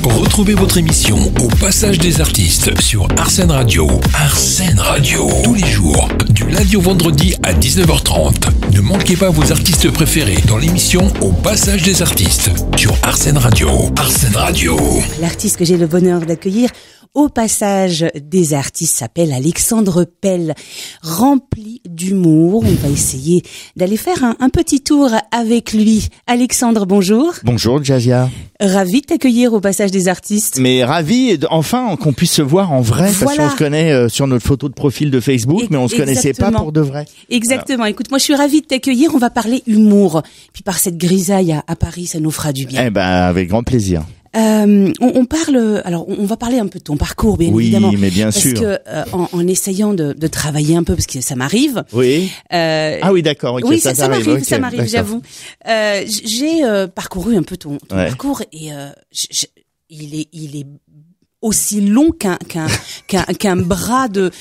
Retrouvez votre émission Au Passage des Artistes sur Arsène Radio. Arsène Radio, tous les jours, du lundi au vendredi à 19h30. Ne manquez pas vos artistes préférés dans l'émission Au Passage des Artistes sur Arsène Radio. Arsène Radio. L'artiste que j'ai le bonheur d'accueillir au Passage des Artistes s'appelle Alexandre Pelle, rempli d'humour. On va essayer d'aller faire un petit tour avec lui. Alexandre, bonjour. Bonjour Jazia. Ravi de t'accueillir au Passage des Artistes. Mais ravi enfin qu'on puisse se voir en vrai, parce Voilà. qu'on se connaît sur notre photo de profil de Facebook, mais on se connaissait pas pour de vrai. Exactement. Voilà. Écoute, moi je suis ravie de t'accueillir. On va parler humour. Puis par cette grisaille à Paris, ça nous fera du bien. Eh ben, avec grand plaisir. On parle, alors on va parler un peu de ton parcours, bien évidemment. Oui, mais bien sûr. Parce que en essayant de travailler un peu, parce que ça m'arrive. Oui. Ah oui, d'accord. Okay, oui, ça m'arrive, okay, ça m'arrive, j'avoue. J'ai parcouru un peu ton parcours et il est aussi long qu'un bras de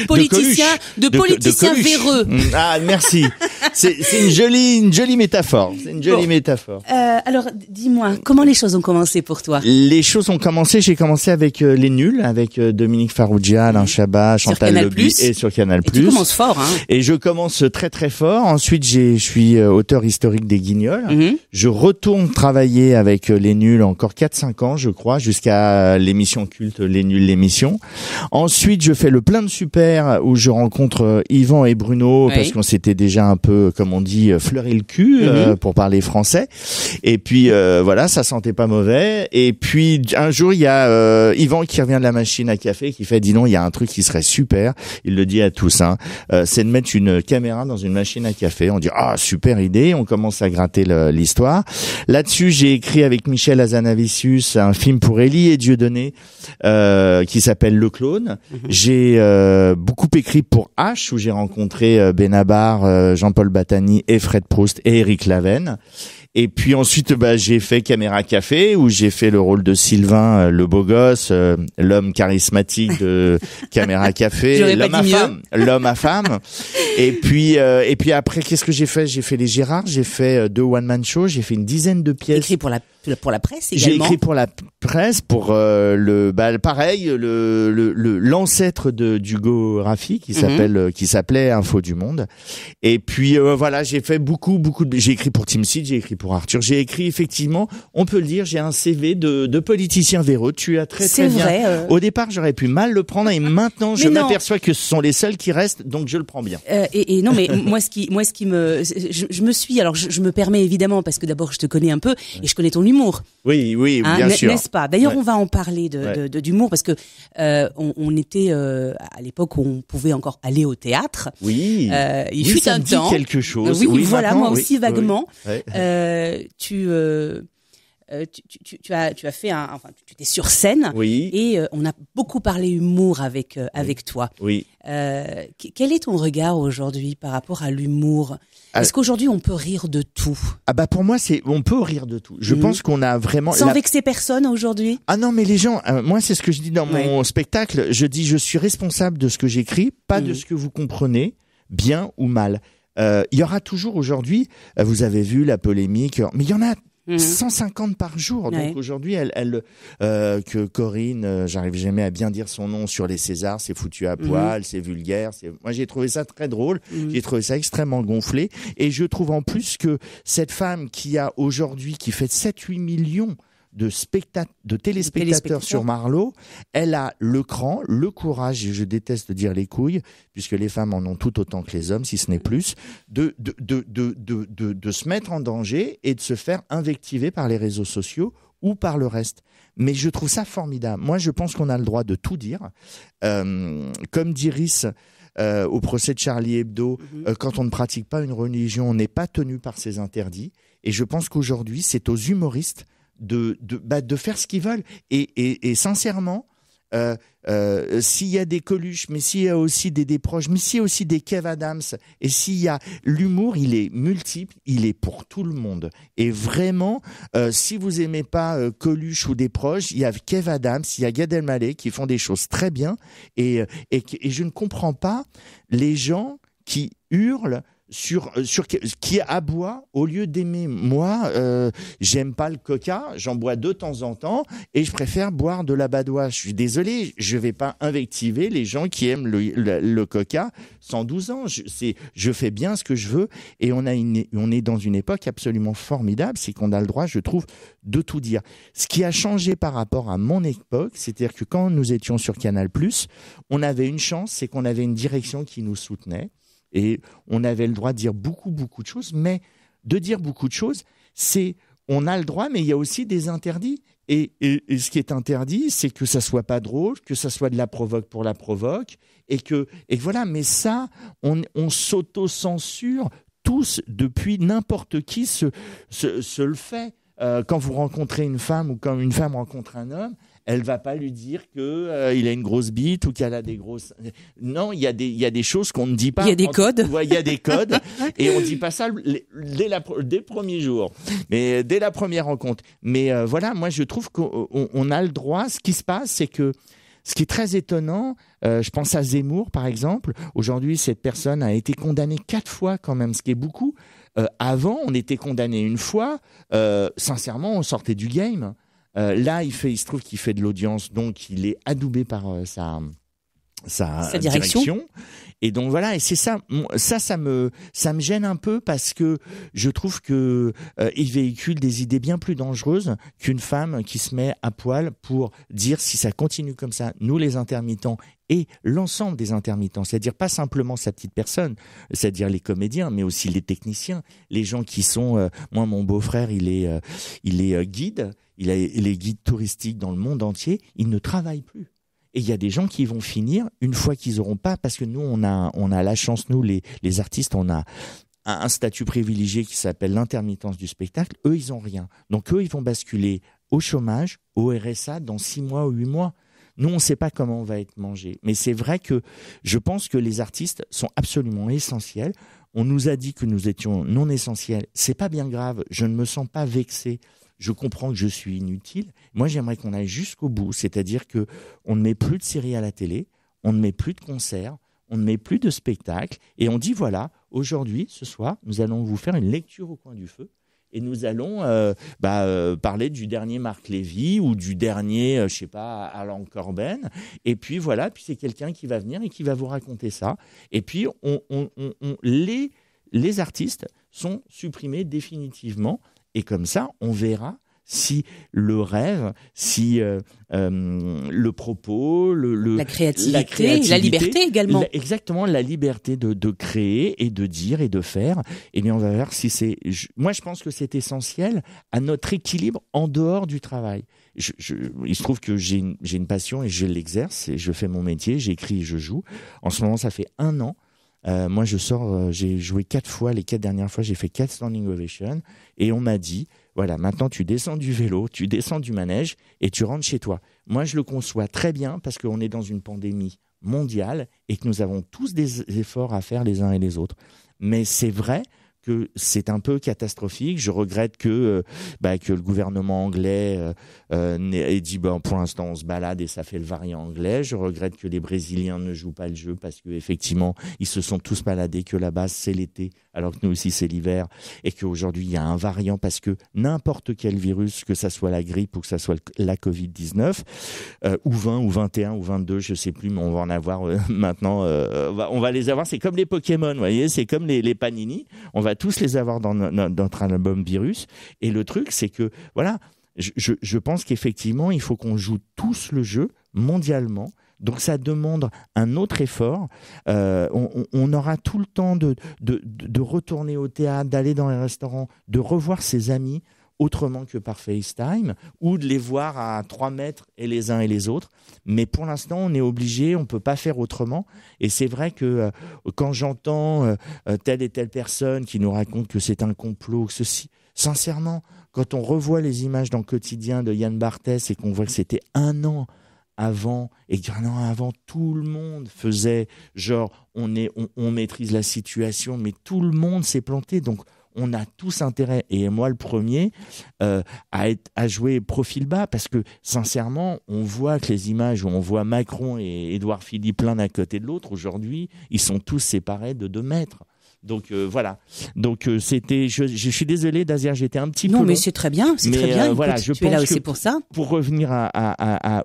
politicien véreux. Ah, merci. C'est une jolie métaphore. C'est une jolie métaphore. Alors, dis-moi, comment les choses ont commencé pour toi? Les choses ont commencé, j'ai commencé avec Les Nuls, avec Dominique Farrugia, Alain Chabat, Chantal Lobby et sur Canal+. Et tu commences fort, hein. Et je commence très très fort. Ensuite, je suis auteur historique des Guignols. Je retourne travailler avec Les Nuls encore 4-5 ans, je crois, jusqu'à l'émission culte Les Nuls, l'émission. Ensuite, je fais le Plein de Super où je rencontre Yvan et Bruno parce qu'on s'était déjà un peu, comme on dit, fleuré le cul pour parler français. Et puis voilà, ça sentait pas mauvais. Et puis un jour, il y a Yvan qui revient de la machine à café qui fait, dis non, il y a un truc qui serait super. Il le dit à tous, c'est de mettre une caméra dans une machine à café. On dit super idée. On commence à gratter l'histoire. Là-dessus, j'ai écrit avec Michel Hazanavicius un film pour Élie et Dieudonné qui s'appelle Le Clone. J'ai beaucoup écrit pour H où j'ai rencontré Benabar, Jean-Paul Battani et Fred Proust et Éric Laven. Et puis ensuite, j'ai fait Caméra Café où j'ai fait le rôle de Sylvain, le beau gosse, l'homme charismatique de Caméra Café, l'homme à femme. Et puis après, qu'est-ce que j'ai fait? J'ai fait les Gérards, j'ai fait 2 one-man shows, j'ai fait une dizaine de pièces. Écrit pour la presse également. J'ai écrit pour la presse, pour l'ancêtre d'Hugo Raffi qui s'appelait Info du Monde. Et puis voilà, j'ai fait beaucoup j'ai écrit pour Team Seed, j'ai écrit pour Arthur, j'ai écrit effectivement, on peut le dire, j'ai un CV de politicien véreux. Tu as très bien. Vrai, Au départ, j'aurais pu mal le prendre et maintenant je m'aperçois que ce sont les seuls qui restent, donc je le prends bien. Et non, mais moi ce qui je me suis, alors je me permets évidemment parce que d'abord je te connais un peu et je connais ton humour. Oui, bien sûr. N'est-ce pas? D'ailleurs, on va en parler d'humour parce que on était à l'époque où on pouvait encore aller au théâtre. Oui. Il fut un temps. Quelque chose. Oui, voilà, moi aussi vaguement. Oui. Tu as fait tu étais sur scène. Oui. Et on a beaucoup parlé humour avec toi. Oui. Quel est ton regard aujourd'hui par rapport à l'humour? Est-ce qu'aujourd'hui on peut rire de tout? Pour moi on peut rire de tout. Je pense qu'on a vraiment sans vexer personne aujourd'hui. Ah non, mais les gens, moi c'est ce que je dis dans mon spectacle. Je dis je suis responsable de ce que j'écris, pas de ce que vous comprenez, bien ou mal. Il y aura toujours aujourd'hui, vous avez vu la polémique, mais il y en a 150 par jour. Donc aujourd'hui, que Corinne, j'arrive jamais à bien dire son nom sur les Césars, c'est foutu à poil, c'est vulgaire. Moi, j'ai trouvé ça très drôle. J'ai trouvé ça extrêmement gonflé. Et je trouve en plus que cette femme qui fait 7-8 millions de téléspectateurs sur Marlowe, elle a le cran, le courage, et je déteste dire les couilles, puisque les femmes en ont tout autant que les hommes, si ce n'est plus, de se mettre en danger et de se faire invectiver par les réseaux sociaux ou par le reste. Mais je trouve ça formidable. Moi, je pense qu'on a le droit de tout dire. Comme dit Riss, au procès de Charlie Hebdo, quand on ne pratique pas une religion, on n'est pas tenu par ses interdits. Et je pense qu'aujourd'hui, c'est aux humoristes de faire ce qu'ils veulent et sincèrement s'il y a des Coluche, mais s'il y a aussi des proches, mais s'il y a aussi des Kev Adams, et s'il y a l'humour, il est multiple, il est pour tout le monde. Et vraiment, si vous aimez pas Coluche ou des proches, il y a Kev Adams, il y a Gad Elmaleh qui font des choses très bien, et je ne comprends pas les gens qui hurlent sur qui aboie au lieu d'aimer. Moi, j'aime pas le coca, j'en bois de temps en temps et je préfère boire de la badoie. Je suis désolé, je vais pas invectiver les gens qui aiment le coca 112 ans. Je fais bien ce que je veux et on est dans une époque absolument formidable, c'est qu'on a le droit, je trouve, de tout dire. Ce qui a changé par rapport à mon époque, c'est-à-dire que quand nous étions sur Canal+, on avait une chance, c'est qu'on avait une direction qui nous soutenait. Et on avait le droit de dire beaucoup de choses, mais de dire beaucoup de choses, on a le droit, mais il y a aussi des interdits. Et ce qui est interdit, c'est que ça soit pas drôle, que ça soit de la provoque pour la provoque, et voilà. Mais ça, on s'auto-censure tous depuis n'importe qui se le fait. Quand vous rencontrez une femme ou quand une femme rencontre un homme, elle va pas lui dire que il a une grosse bite ou qu'elle a des grosses. Non, il y a des choses qu'on ne dit pas. Il y a des codes. Il y a des codes et on dit pas ça dès le premier jour, mais dès la première rencontre. Mais voilà, moi je trouve qu'on a le droit. Ce qui se passe, c'est que ce qui est très étonnant, je pense à Zemmour par exemple. Aujourd'hui, cette personne a été condamnée 4 fois quand même, ce qui est beaucoup. Avant, on était condamné une fois. Sincèrement, on sortait du game. Là, il se trouve qu'il fait de l'audience, donc il est adoubé par sa direction. Et donc voilà, et c'est ça me gêne un peu parce que je trouve que il véhicule des idées bien plus dangereuses qu'une femme qui se met à poil pour dire si ça continue comme ça, nous les intermittents et l'ensemble des intermittents, c'est-à-dire pas simplement sa petite personne, c'est-à-dire les comédiens, mais aussi les techniciens, les gens qui sont. Moi, mon beau-frère, il est guide, il est guide touristique dans le monde entier, il ne travaille plus. Et il y a des gens qui vont finir une fois qu'ils auront pas, parce que nous on a la chance, nous les artistes, on a un statut privilégié qui s'appelle l'intermittence du spectacle. Eux, ils ont rien. Donc eux, ils vont basculer au chômage, au RSA dans 6 mois ou 8 mois. Nous, on ne sait pas comment on va être mangé. Mais c'est vrai que je pense que les artistes sont absolument essentiels. On nous a dit que nous étions non essentiels. C'est pas bien grave. Je ne me sens pas vexé. Je comprends que je suis inutile. Moi, j'aimerais qu'on aille jusqu'au bout. C'est-à-dire que on ne met plus de séries à la télé, on ne met plus de concerts, on ne met plus de spectacles. Et on dit, voilà, aujourd'hui, ce soir, nous allons vous faire une lecture au coin du feu. Et nous allons parler du dernier Marc Lévy ou du dernier, je sais pas, Alan Corben. Et puis voilà, puis c'est quelqu'un qui va venir et qui va vous raconter ça. Et puis les artistes sont supprimés définitivement. Et comme ça, on verra si le rêve, si le propos, la créativité, la liberté également. Exactement, la liberté de créer et de dire et de faire. Eh bien, on va voir si c'est... Moi, je pense que c'est essentiel à notre équilibre en dehors du travail. Il se trouve que j'ai une passion et je l'exerce et je fais mon métier, j'écris et je joue. En ce moment, ça fait 1 an. Moi, j'ai joué 4 fois. Les 4 dernières fois, j'ai fait 4 standing ovations. Et on m'a dit, voilà, maintenant tu descends du vélo, tu descends du manège et tu rentres chez toi. Moi, je le conçois très bien parce qu'on est dans une pandémie mondiale et que nous avons tous des efforts à faire les uns et les autres. Mais c'est vrai que c'est un peu catastrophique. Je regrette que le gouvernement anglais ait dit pour l'instant on se balade et ça fait le variant anglais. Je regrette que les Brésiliens ne jouent pas le jeu parce que effectivement ils se sont tous baladés, que là-bas c'est l'été alors que nous aussi c'est l'hiver et qu'aujourd'hui il y a un variant parce que n'importe quel virus, que ça soit la grippe ou que ça soit la Covid-19 ou 20 ou 21 ou 22, je sais plus, mais on va en avoir maintenant. On va les avoir. C'est comme les Pokémon, vous voyez, c'est comme les Panini. On va tous les avoir dans notre album virus. Et le truc, c'est que, voilà, je pense qu'effectivement, il faut qu'on joue tous le jeu mondialement. Donc, ça demande un autre effort. On aura tout le temps de retourner au théâtre, d'aller dans les restaurants, de revoir ses amis autrement que par FaceTime, ou de les voir à 3 mètres et les uns et les autres. Mais pour l'instant, on est obligé, on ne peut pas faire autrement. Et c'est vrai que quand j'entends telle et telle personne qui nous raconte que c'est un complot, que ceci, sincèrement, quand on revoit les images dans le quotidien de Yann Barthès et qu'on voit que c'était 1 an avant, et qu'un an avant, tout le monde faisait genre, on maîtrise la situation, mais tout le monde s'est planté. Donc, on a tous intérêt, et moi le premier, à jouer profil bas, parce que sincèrement, on voit que les images où on voit Macron et Édouard Philippe l'un à côté de l'autre, aujourd'hui, ils sont tous séparés de 2 mètres. Donc voilà. Donc c'était. Je suis désolé, Dasia, j'étais un petit peu. Non, long. mais c'est très bien. C'est très bien. Écoute, voilà, tu es là aussi pour ça. Pour revenir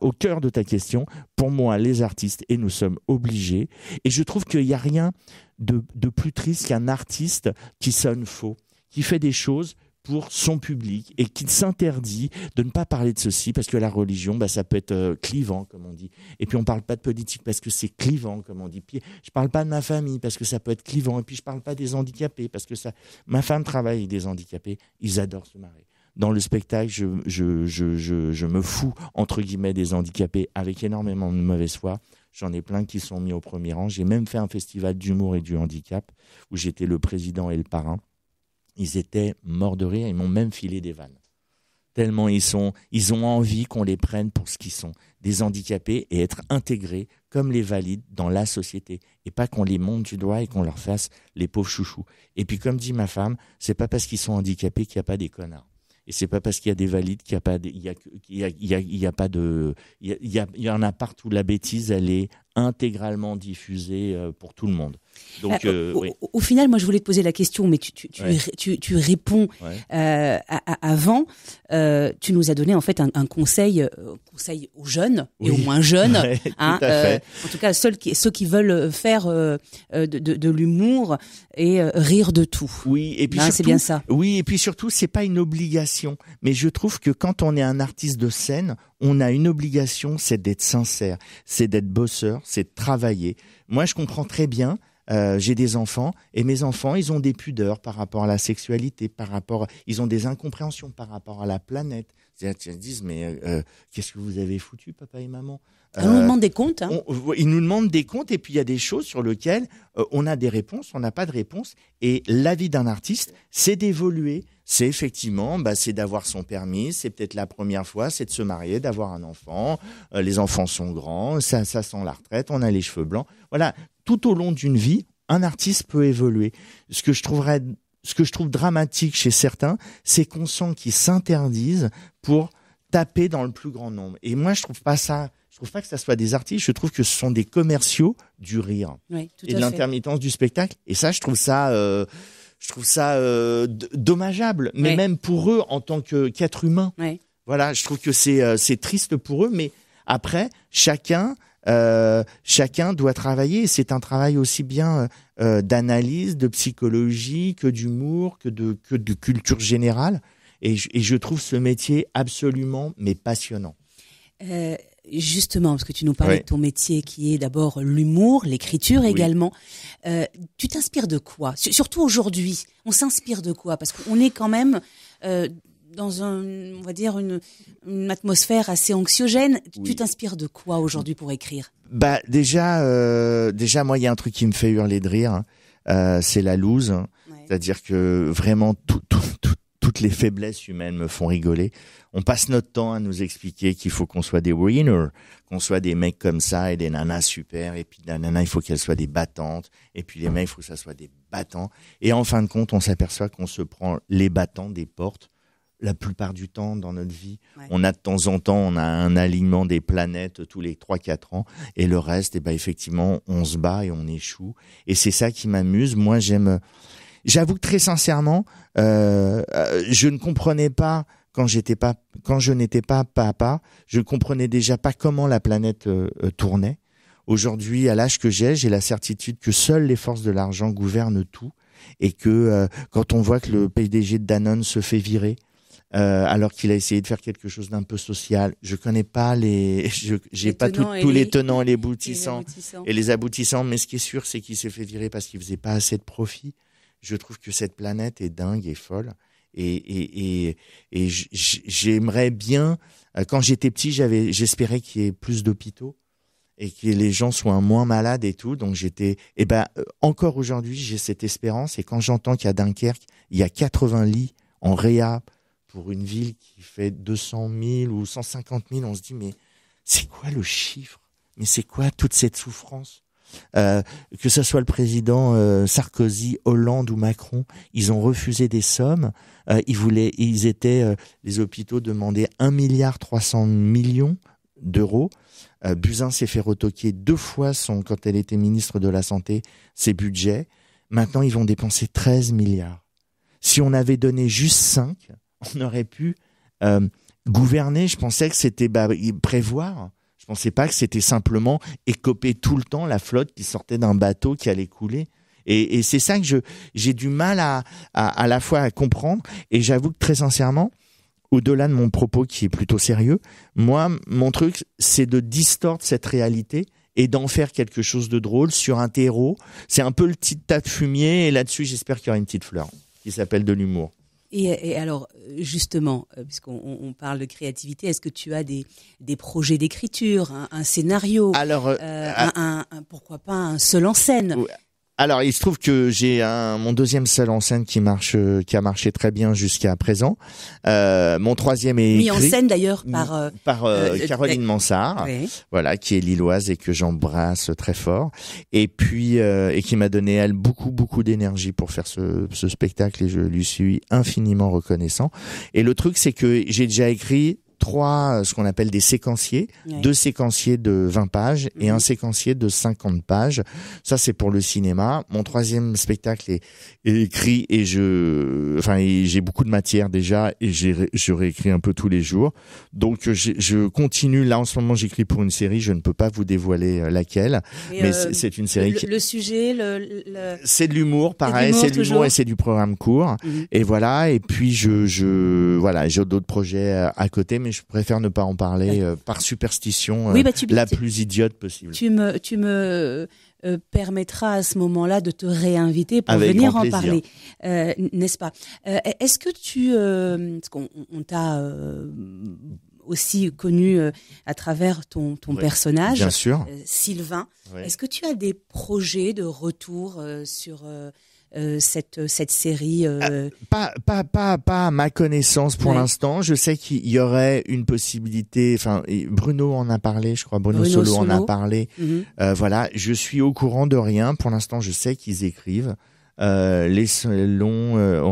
au cœur de ta question, pour moi, les artistes, et nous sommes obligés. Et je trouve qu'il n'y a rien de plus triste qu'un artiste qui sonne faux, qui fait des choses pour son public et qui s'interdit de ne pas parler de ceci parce que la religion, ça peut être clivant, comme on dit. Et puis on parle pas de politique parce que c'est clivant, comme on dit. Puis je parle pas de ma famille parce que ça peut être clivant. Et puis je parle pas des handicapés parce que ça. Ma femme travaille avec des handicapés. Ils adorent se marrer. Dans le spectacle, je me fous entre guillemets des handicapés avec énormément de mauvaise foi. J'en ai plein qui sont mis au premier rang. J'ai même fait un festival d'humour et du handicap où j'étais le président et le parrain. Ils étaient morts de rire, ils m'ont même filé des vannes. Tellement ils ont envie qu'on les prenne pour ce qu'ils sont, des handicapés, et être intégrés comme les valides dans la société. Et pas qu'on les monte du doigt et qu'on leur fasse les pauvres chouchous. Et puis comme dit ma femme, c'est pas parce qu'ils sont handicapés qu'il n'y a pas des connards. Et c'est pas parce qu'il y a des valides qu'il y a pas il y en a partout. La bêtise, elle est intégralement diffusée pour tout le monde. Donc, au final, moi, je voulais te poser la question, mais tu réponds avant. Tu nous as donné en fait un conseil aux jeunes et aux moins jeunes. En tout cas, ceux qui veulent faire de l'humour et rire de tout. Oui, et puis surtout, c'est bien ça. Oui, et puis surtout, c'est pas une obligation. Mais je trouve que quand on est un artiste de scène, on a une obligation, c'est d'être sincère, c'est d'être bosseur, c'est de travailler. Moi, je comprends très bien. J'ai des enfants et mes enfants, ils ont des pudeurs par rapport à la sexualité, ils ont des incompréhensions par rapport à la planète. C'est-à-dire qu'ils se disent mais qu'est-ce que vous avez foutu, papa et maman? On nous demande des comptes. Ils nous demandent des comptes et puis il y a des choses sur lesquelles on a des réponses, on n'a pas de réponses. Et la vie d'un artiste, c'est d'évoluer. C'est effectivement, c'est d'avoir son permis, c'est peut-être la première fois, c'est de se marier, d'avoir un enfant. Les enfants sont grands, ça sent la retraite, on a les cheveux blancs. Voilà, tout au long d'une vie, un artiste peut évoluer. Ce que je trouve dramatique chez certains, c'est qu'on sent qu'ils s'interdisent pour taper dans le plus grand nombre. Et moi, je trouve pas que ça soit des artistes, je trouve que ce sont des commerciaux du rire et de l'intermittence du spectacle. Et ça, je trouve ça dommageable, mais même pour eux en tant qu'être humain. Voilà, je trouve que c'est triste pour eux, mais après chacun doit travailler. C'est un travail aussi bien d'analyse, de psychologie que d'humour, que de culture générale. Et je trouve ce métier absolument passionnant. Justement, parce que tu nous parlais de ton métier qui est d'abord l'humour, l'écriture également. Tu t'inspires de quoi? Surtout aujourd'hui, on s'inspire de quoi? Parce qu'on est quand même dans on va dire une atmosphère assez anxiogène. Tu t'inspires de quoi aujourd'hui pour écrire? Déjà, moi, il y a un truc qui me fait hurler de rire, c'est la loose. C'est-à-dire que vraiment toutes les faiblesses humaines me font rigoler. On passe notre temps à nous expliquer qu'il faut qu'on soit des winners, qu'on soit des mecs comme ça et des nanas super. Et puis la nana, il faut qu'elle soit des battantes. Et puis les mecs, il faut que ça soit des battants. Et en fin de compte, on s'aperçoit qu'on se prend les battants des portes. La plupart du temps dans notre vie, on a de temps en temps, on a un alignement des planètes tous les 3-4 ans. Et le reste, effectivement, on se bat et on échoue. Et c'est ça qui m'amuse. Moi, j'avoue que très sincèrement, je ne comprenais pas quand je n'étais pas papa, je ne comprenais déjà pas comment la planète tournait. Aujourd'hui, à l'âge que j'ai la certitude que seules les forces de l'argent gouvernent tout et que quand on voit que le PDG de Danone se fait virer, alors qu'il a essayé de faire quelque chose d'un peu social, je connais pas j'ai pas tous les tenants et les aboutissants et les aboutissants, mais ce qui est sûr, c'est qu'il s'est fait virer parce qu'il faisait pas assez de profit. Je trouve que cette planète est dingue et folle. Et j'aimerais bien, quand j'étais petit, j'espérais qu'il y ait plus d'hôpitaux et que les gens soient moins malades et tout. Donc encore aujourd'hui, j'ai cette espérance. Et quand j'entends qu'à Dunkerque, il y a 80 lits en réa pour une ville qui fait 200 000 ou 150 000, on se dit, mais c'est quoi le chiffre? Mais c'est quoi toute cette souffrance? Que ce soit le président Sarkozy, Hollande ou Macron, ils ont refusé des sommes. Les hôpitaux demandaient 1,3 milliard d'euros. Buzyn s'est fait retoquer 2 fois quand elle était ministre de la Santé, ses budgets. Maintenant, ils vont dépenser 13 milliards. Si on avait donné juste 5, on aurait pu gouverner. Je pensais que c'était prévoir. Je pensais pas que c'était simplement écoper tout le temps la flotte qui sortait d'un bateau qui allait couler. Et c'est ça que j'ai du mal à la fois à comprendre. Et j'avoue que très sincèrement, au-delà de mon propos qui est plutôt sérieux, moi, mon truc, c'est de distordre cette réalité et d'en faire quelque chose de drôle sur un terreau. C'est un peu le petit tas de fumier. Et là-dessus, j'espère qu'il y aura une petite fleur qui s'appelle de l'humour. Et alors, justement, puisqu'on parle de créativité, est-ce que tu as des projets d'écriture, un scénario, alors, pourquoi pas un seul en scène? Alors, il se trouve que j'ai mon deuxième seul en scène qui a marché très bien jusqu'à présent. Mon troisième est mis en scène d'ailleurs par Caroline Mansart, oui. Voilà, qui est lilloise et que j'embrasse très fort, et puis et qui m'a donné elle beaucoup d'énergie pour faire ce spectacle, et je lui suis infiniment reconnaissant. Et le truc, c'est que j'ai déjà écrit 3, ce qu'on appelle des séquenciers, 2 séquenciers de 20 pages et un séquencier de 50 pages. Ça, c'est pour le cinéma. Mon troisième spectacle est écrit et j'ai beaucoup de matière déjà, et je réécris un peu tous les jours. Donc, je continue. Là, en ce moment, j'écris pour une série. Je ne peux pas vous dévoiler laquelle, mais c'est une série le sujet, c'est de l'humour, pareil, c'est de l'humour et c'est du programme court. Et voilà. Et puis, voilà, j'ai d'autres projets à côté, mais je préfère ne pas en parler par superstition, la plus idiote possible. Tu me permettras à ce moment-là de te réinviter pour venir en parler, n'est-ce pas? Est-ce que parce qu'on t'a aussi connu à travers ton personnage, bien sûr. Sylvain. Ouais. Est-ce que tu as des projets de retour sur cette série Pas à ma connaissance pour l'instant. Je sais qu'il y aurait une possibilité. Enfin, Bruno en a parlé, je crois. Bruno Solo en a parlé. Voilà, je suis au courant de rien. Pour l'instant, je sais qu'ils écrivent. On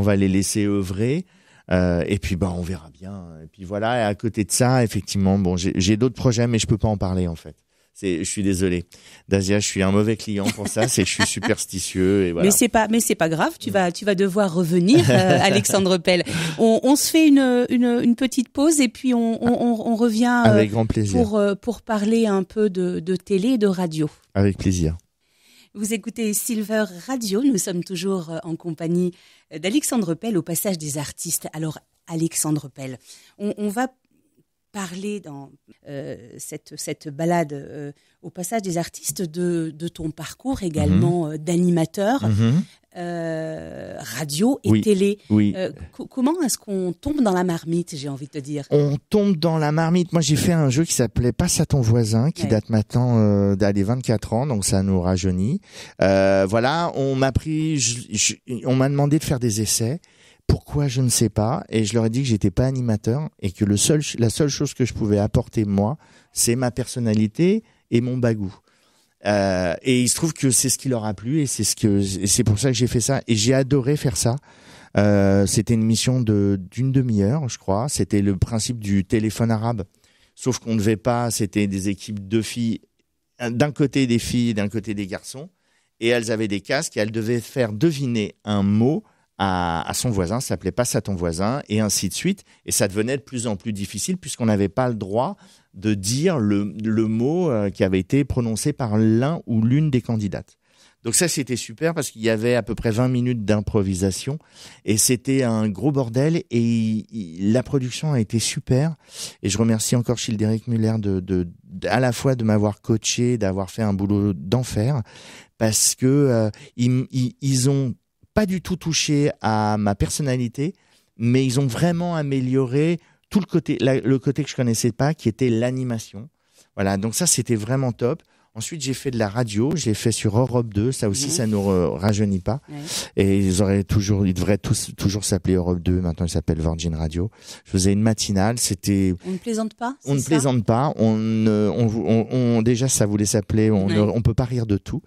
va les laisser œuvrer. Et puis on verra bien. Et puis voilà. Et à côté de ça, effectivement, j'ai d'autres projets, mais je peux pas en parler en fait. Je suis désolé, Dasia, je suis un mauvais client pour ça. Je suis superstitieux et voilà. Mais c'est pas grave. Tu vas devoir revenir, Alexandre Pell. On se fait une petite pause et puis on revient avec grand plaisir pour parler un peu de télé et de radio. Avec plaisir. Vous écoutez Silver Radio. Nous sommes toujours en compagnie d'Alexandre Pell au Passage des Artistes. Alors, Alexandre Pell, on va parler dans cette balade au Passage des Artistes de ton parcours également d'animateur radio et télé. Oui. Comment est-ce qu'on tombe dans la marmite, j'ai envie de te dire? On tombe dans la marmite. Moi, j'ai fait un jeu qui s'appelait Passe à ton voisin, qui date maintenant des 24 ans, donc ça nous rajeunit. Voilà, on m'a demandé de faire des essais. Pourquoi, je ne sais pas, et je leur ai dit que j'étais pas animateur et que la seule chose que je pouvais apporter moi, c'est ma personnalité et mon bagou. Et il se trouve que c'est ce qui leur a plu et c'est pour ça que j'ai fait ça et j'ai adoré faire ça. C'était une mission d'une demi-heure, je crois. C'était le principe du téléphone arabe, sauf qu'on ne devait pas. C'était des équipes de filles, d'un côté des filles, d'un côté des garçons, et elles avaient des casques et elles devaient faire deviner un mot à son voisin, ça s'appelait Passe à ton voisin, et ainsi de suite. Et ça devenait de plus en plus difficile puisqu'on n'avait pas le droit de dire le mot qui avait été prononcé par l'un ou l'une des candidates. Donc ça, c'était super parce qu'il y avait à peu près 20 minutes d'improvisation et c'était un gros bordel et la production a été super. Et je remercie encore Childéric Muller à la fois de m'avoir coaché, d'avoir fait un boulot d'enfer parce que ils ont pas du tout touché à ma personnalité, mais ils ont vraiment amélioré tout le côté que je connaissais pas, qui était l'animation. Voilà, donc ça c'était vraiment top. Ensuite, j'ai fait de la radio, j'ai fait sur Europe 2, ça aussi ça nous rajeunit pas. Ouais. Et ils devraient toujours s'appeler Europe 2, maintenant ils s'appellent Virgin Radio. Je faisais une matinale, c'était On ne plaisante pas, on ne plaisante pas, déjà ça voulait s'appeler on peut pas rire de tout.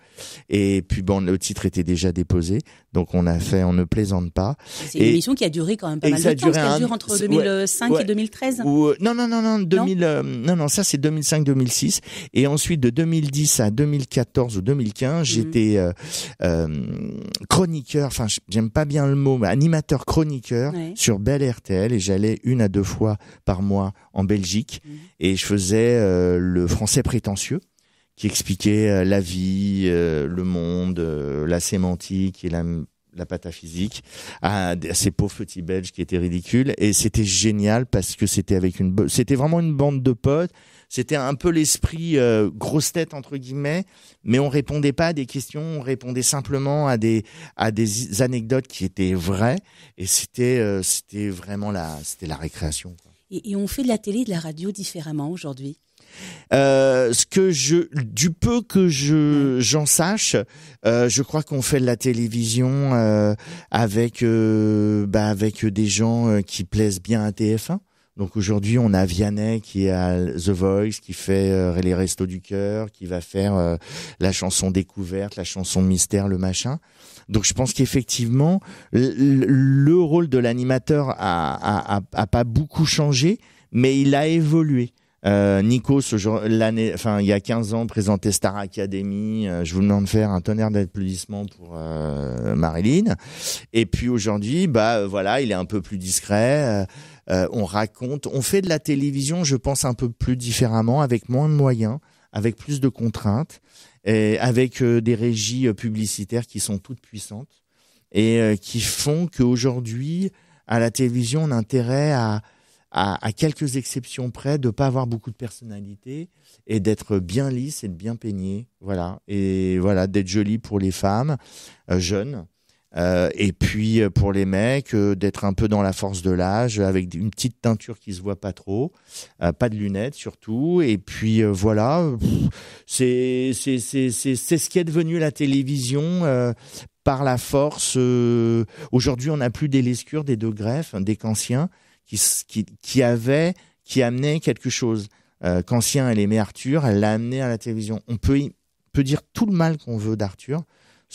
Et puis le titre était déjà déposé, donc on a fait on ne plaisante pas. C'est une émission qui a duré quand même pas mal de temps, ça dure entre 2005 et 2013. Non, ça c'est 2005-2006 et ensuite de 2010 2010 à 2014 ou 2015, j'étais chroniqueur, enfin j'aime pas bien le mot, mais animateur chroniqueur sur Bel RTL, et j'allais 1 à 2 fois par mois en Belgique et je faisais le français prétentieux qui expliquait la vie, le monde, la sémantique et la pataphysique à ces pauvres petits Belges qui étaient ridicules, et c'était génial parce que c'était c'était vraiment une bande de potes. C'était un peu l'esprit grosse tête entre guillemets, mais on répondait pas à des questions, on répondait simplement à des anecdotes qui étaient vraies, et c'était vraiment la récréation, quoi. Et on fait de la télé et de la radio différemment aujourd'hui? Du peu que j'en sache, je crois qu'on fait de la télévision avec des gens qui plaisent bien à TF1. Donc aujourd'hui, on a Vianney qui est à The Voice, qui fait les Restos du Cœur, qui va faire la chanson découverte, la chanson mystère, le machin. Donc je pense qu'effectivement, le rôle de l'animateur a pas beaucoup changé, mais il a évolué. Nikos, il y a 15 ans, présentait Star Academy. Je vous demande de faire un tonnerre d'applaudissements pour Marilyn. Et puis aujourd'hui, il est un peu plus discret. On raconte, on fait de la télévision, je pense, un peu plus différemment, avec moins de moyens, avec plus de contraintes, et avec des régies publicitaires qui sont toutes puissantes et qui font qu'aujourd'hui, à la télévision, on a intérêt à quelques exceptions près, de pas avoir beaucoup de personnalité et d'être bien lisse et de bien peigné, voilà. Et voilà, d'être joli pour les femmes jeunes, et puis pour les mecs, d'être un peu dans la force de l'âge, avec une petite teinture qui se voit pas trop, pas de lunettes surtout, et puis voilà, c'est ce qui est devenu la télévision. Par la force, aujourd'hui on n'a plus des Lescure, des De Greff, des Cancien, qui amenait quelque chose. Cancien, elle aimait Arthur, elle l'a amené à la télévision. On peut dire tout le mal qu'on veut d'Arthur.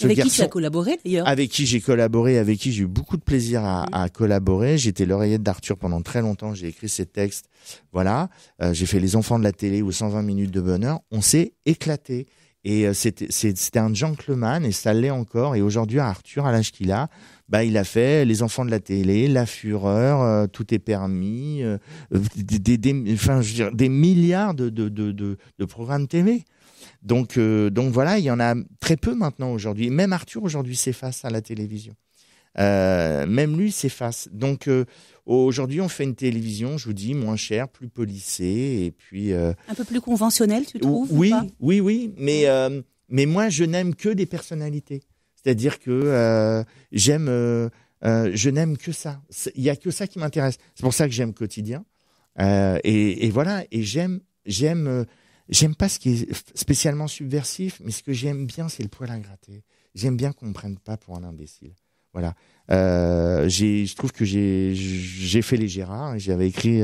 Avec qui tu as collaboré d'ailleurs? Avec qui j'ai collaboré, avec qui j'ai eu beaucoup de plaisir à collaborer. J'étais l'oreillette d'Arthur pendant très longtemps, j'ai écrit ses textes. Voilà, j'ai fait Les Enfants de la télé ou 120 minutes de bonheur. On s'est éclaté. Et c'était un gentleman, et ça l'est encore. Et aujourd'hui, Arthur, à l'âge qu'il a, il a fait Les Enfants de la télé, La Fureur, Tout est permis, des milliards de programmes TV. Donc voilà, il y en a très peu maintenant aujourd'hui. Même Arthur aujourd'hui s'efface à la télévision. Même lui s'efface. Donc aujourd'hui, on fait une télévision, je vous dis, moins chère, plus polissée, et puis un peu plus conventionnelle, tu trouves? Oui, mais moi, je n'aime que des personnalités. C'est-à-dire que je n'aime que ça. Il y a que ça qui m'intéresse. C'est pour ça que j'aime Quotidien. Et voilà. Et j'aime pas ce qui est spécialement subversif, mais ce que j'aime bien, c'est le poil à gratter. J'aime bien qu'on me prenne pas pour un imbécile. Voilà. Je trouve que j'ai fait les Gérards, et j'avais écrit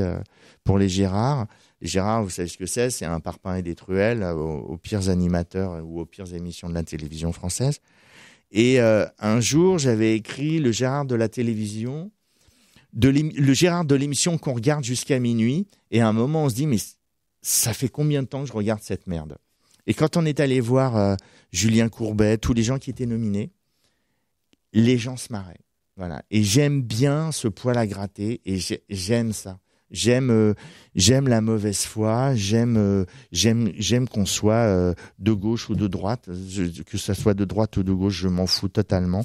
pour les Gérards. Les Gérards, vous savez ce que c'est? C'est un parpaing et des truelles aux pires animateurs ou aux pires émissions de la télévision française. Et un jour, j'avais écrit le Gérard de la télévision, le Gérard de l'émission qu'on regarde jusqu'à minuit. Et à un moment, on se dit, mais ça fait combien de temps que je regarde cette merde? Et quand on est allé voir Julien Courbet, tous les gens qui étaient nominés, les gens se marraient. Voilà. Et j'aime bien ce poil à gratter, et j'aime ça. J'aime la mauvaise foi, j'aime qu'on soit de gauche ou de droite, que ça soit de droite ou de gauche, je m'en fous totalement,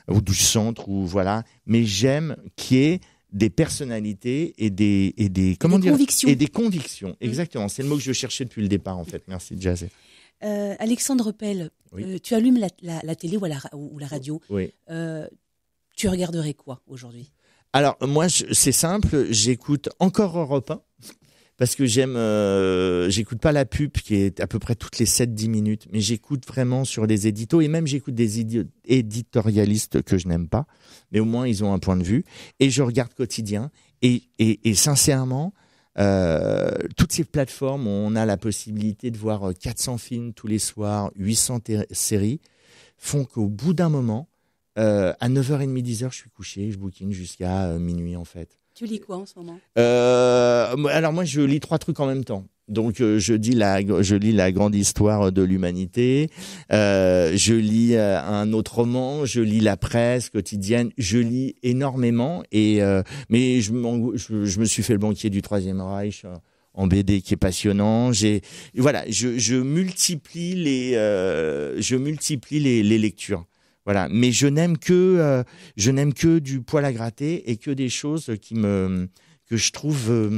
ou du centre, ou voilà. Mais j'aime qu'il y ait des personnalités et des convictions. Et des convictions. Exactement. C'est le mot que je cherchais depuis le départ, en fait. Merci, Jazzy. Alexandre Pell, oui. Tu allumes la télé ou la radio. Oui. Tu regarderais quoi aujourd'hui? Alors, moi, c'est simple, j'écoute encore Europe 1, parce que j'écoute pas la pub qui est à peu près toutes les 7-10 minutes, mais j'écoute vraiment sur les éditos, et même j'écoute des éditorialistes que je n'aime pas, mais au moins ils ont un point de vue, et je regarde Quotidien, et sincèrement, toutes ces plateformes où on a la possibilité de voir 400 films tous les soirs, 800 séries, font qu'au bout d'un moment, à 9h30, 10h, je suis couché, je bouquine jusqu'à minuit en fait. Tu lis quoi en ce moment? Alors moi, je lis 3 trucs en même temps. Donc je lis la grande histoire de l'humanité, je lis un autre roman, je lis la presse quotidienne, je lis énormément mais je me suis fait le banquier du Troisième Reich en BD qui est passionnant. Je multiplie les lectures. Voilà, mais je n'aime que du poil à gratter et que des choses que je trouve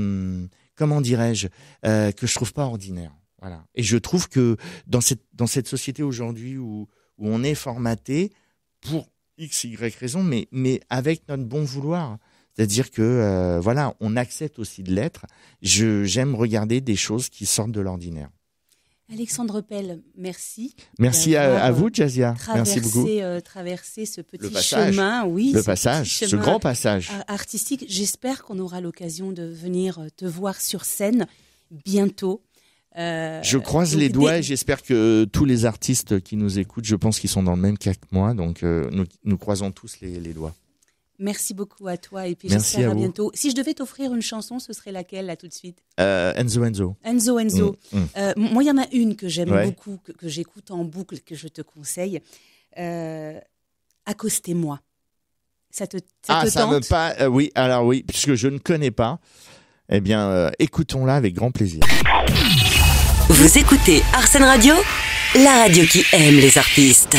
comment dirais-je, que je trouve pas ordinaire. Voilà. Et je trouve que dans cette société aujourd'hui où on est formaté pour X, Y raison, mais avec notre bon vouloir. C'est-à-dire que on accepte aussi de l'être. J'aime regarder des choses qui sortent de l'ordinaire. Alexandre Pell, merci. Merci à vous, Jazia. Merci beaucoup. Traverser ce petit chemin, ce grand passage artistique. J'espère qu'on aura l'occasion de venir te voir sur scène bientôt. Je croise les doigts et j'espère que tous les artistes qui nous écoutent, je pense qu'ils sont dans le même cas que moi, donc nous croisons tous les doigts. Merci beaucoup à toi et puis merci j'espère à bientôt. Si je devais t'offrir une chanson, ce serait laquelle là tout de suite? Enzo. Moi, il y en a une que j'aime beaucoup, que j'écoute en boucle, que je te conseille. Accostez-moi. Ça te tente? Oui, alors oui, puisque je ne connais pas. Eh bien, écoutons-la avec grand plaisir. Vous écoutez Arsène Radio, la radio qui aime les artistes.